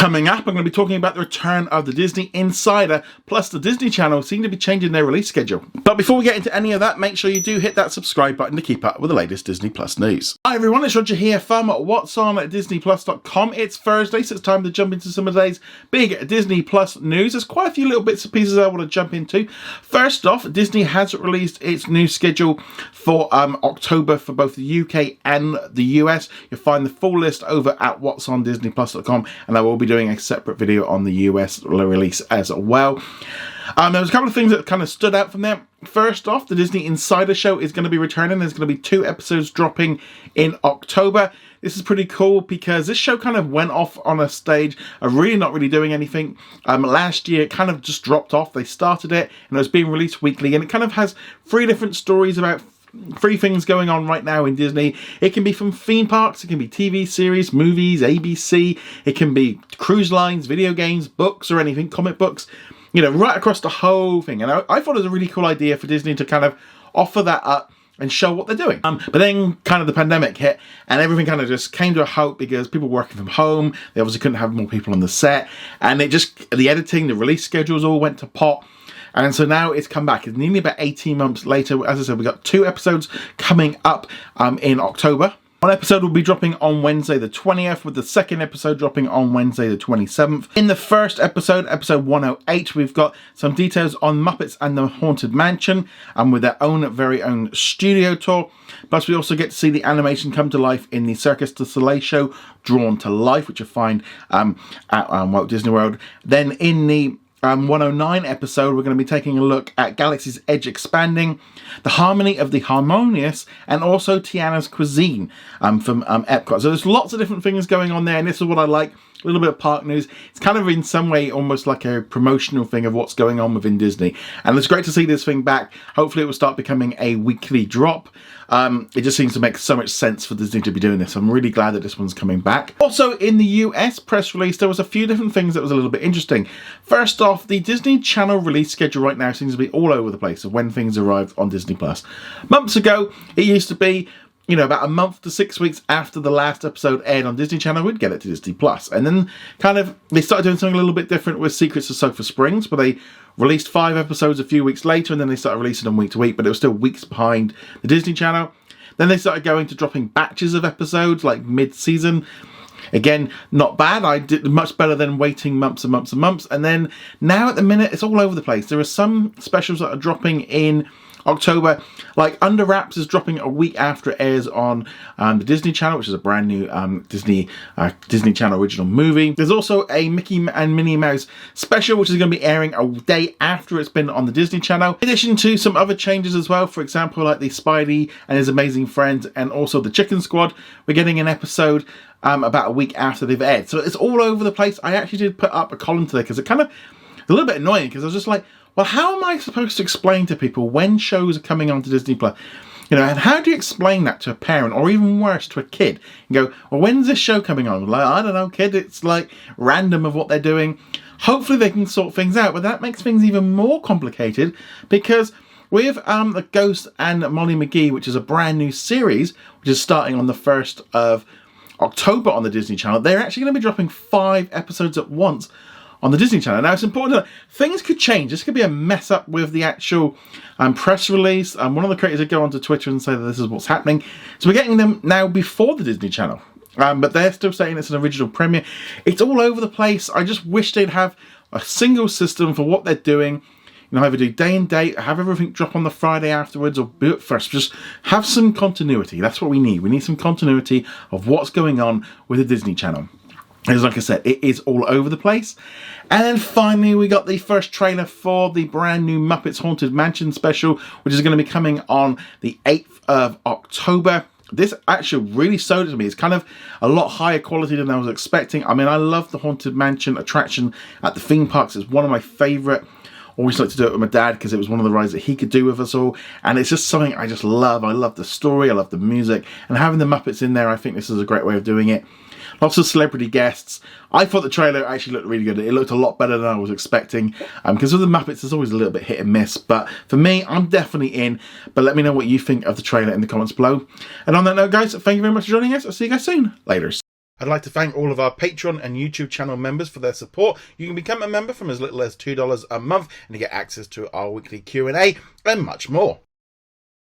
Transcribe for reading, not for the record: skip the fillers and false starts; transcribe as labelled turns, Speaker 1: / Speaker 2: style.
Speaker 1: Coming up, I'm going to be talking about the return of the Disney Insider, plus the Disney Channel seem to be changing their release schedule. But before we get into any of that, make sure you do hit that subscribe button to keep up with the latest Disney Plus news. Hi everyone, it's Roger here from What's On at DisneyPlus.com. It's Thursday, so it's time to jump into some of today's big Disney Plus news. There's quite a few little bits and pieces I want to jump into. First off, Disney has released its new schedule for October for both the UK and the US. You'll find the full list over at What's On DisneyPlus.com, and I will be doing a separate video on the US release as well. There was a couple of things that kind of stood out from there. First off, the Disney Insider Show is going to be returning. There's going to be 2 episodes dropping in October. This is pretty cool because this show kind of went off on a stage of really not really doing anything. Last year, it kind of just dropped off. They started it and it was being released weekly, and it kind of has 3 different stories about 3 things going on right now in Disney. It can be from theme parks, it can be TV series, movies, ABC, it can be cruise lines, video games, books or anything, comic books, you know, right across the whole thing. And I thought it was a really cool idea for Disney to kind of offer that up and show what they're doing. But then kind of the pandemic hit and everything kind of just came to a halt because people were working from home. They obviously couldn't have more people on the set, and the editing, the release schedules all went to pot. And so now it's come back. It's nearly about 18 months later. As I said, we've got 2 episodes coming up in October. One episode will be dropping on Wednesday the 20th, with the second episode dropping on Wednesday the 27th. In the first episode, episode 108, we've got some details on Muppets and the Haunted Mansion, and with their very own studio tour. Plus, we also get to see the animation come to life in the Circus du Soleil show, Drawn to Life, which you'll find at Walt Disney World. Then in the 109 episode, we're going to be taking a look at Galaxy's Edge Expanding, the Harmony of the Harmonious, and also Tiana's Cuisine from Epcot. So there's lots of different things going on there, and this is what I like. A little bit of park news. It's kind of in some way almost like a promotional thing of what's going on within Disney. And it's great to see this thing back. Hopefully it will start becoming a weekly drop. It just seems to make so much sense for Disney to be doing this. I'm really glad that this one's coming back. Also in the US press release, there was a few different things that was a little bit interesting. First off, the Disney Channel release schedule right now seems to be all over the place of when things arrive on Disney Plus. Months ago, it used to be, you know, about a month to 6 weeks after the last episode aired on Disney Channel, we'd get it to Disney Plus. And then kind of, they started doing something a little bit different with Secrets of Sulphur Springs, where they released 5 episodes a few weeks later, and then they started releasing them week to week, but it was still weeks behind the Disney Channel. Then they started going to dropping batches of episodes, like mid-season. Again, not bad. I did much better than waiting months and months and months. And then now at the minute, it's all over the place. There are some specials that are dropping in October, like Under Wraps is dropping a week after it airs on the Disney Channel, which is a brand new Disney Channel original movie. There's also a Mickey and Minnie Mouse special, which is going to be airing a day after it's been on the Disney Channel. In addition to some other changes as well, for example, like the Spidey and His Amazing Friends, and also the Chicken Squad, we're getting an episode about a week after they've aired. So it's all over the place. I actually did put up a column today because it kind of a little bit annoying, because I was just like, well, how am I supposed to explain to people when shows are coming onto Disney Plus? You know, and how do you explain that to a parent, or even worse, to a kid? And go, well, when's this show coming on? Like, I don't know, kid, it's like random of what they're doing. Hopefully they can sort things out, but that makes things even more complicated, because with The Ghost and Molly McGee, which is a brand new series, which is starting on the 1st of October on the Disney Channel, they're actually going to be dropping 5 episodes at once on the Disney Channel. Now, it's important that things could change. This could be a mess up with the actual press release. One of the creators did go onto Twitter and say that this is what's happening. So we're getting them now before the Disney Channel. But they're still saying it's an original premiere. It's all over the place. I just wish they'd have a single system for what they're doing. You know, either do day and date, have everything drop on the Friday afterwards, or do it first. Just have some continuity. That's what we need. We need some continuity of what's going on with the Disney Channel. As like I said, it is all over the place. And then finally, we got the first trailer for the brand new Muppets Haunted Mansion special, which is going to be coming on the 8th of October. This actually really sold it to me. It's kind of a lot higher quality than I was expecting. I mean, I love the Haunted Mansion attraction at the theme parks. It's one of my favourite. Always like to do it with my dad because it was one of the rides that he could do with us all, and it's just something I just love. I love the story, I love the music, and having the Muppets in there, I think this is a great way of doing it. Lots of celebrity guests. I thought the trailer actually looked really good. It looked a lot better than I was expecting, because with the Muppets there's always a little bit hit and miss, but for me, I'm definitely in. But let me know what you think of the trailer in the comments below. And on that note, guys, thank you very much for joining us. I'll see you guys soon. Laters. I'd like to thank all of our Patreon and YouTube channel members for their support. You can become a member from as little as $2 a month and you get access to our weekly Q&A and much more.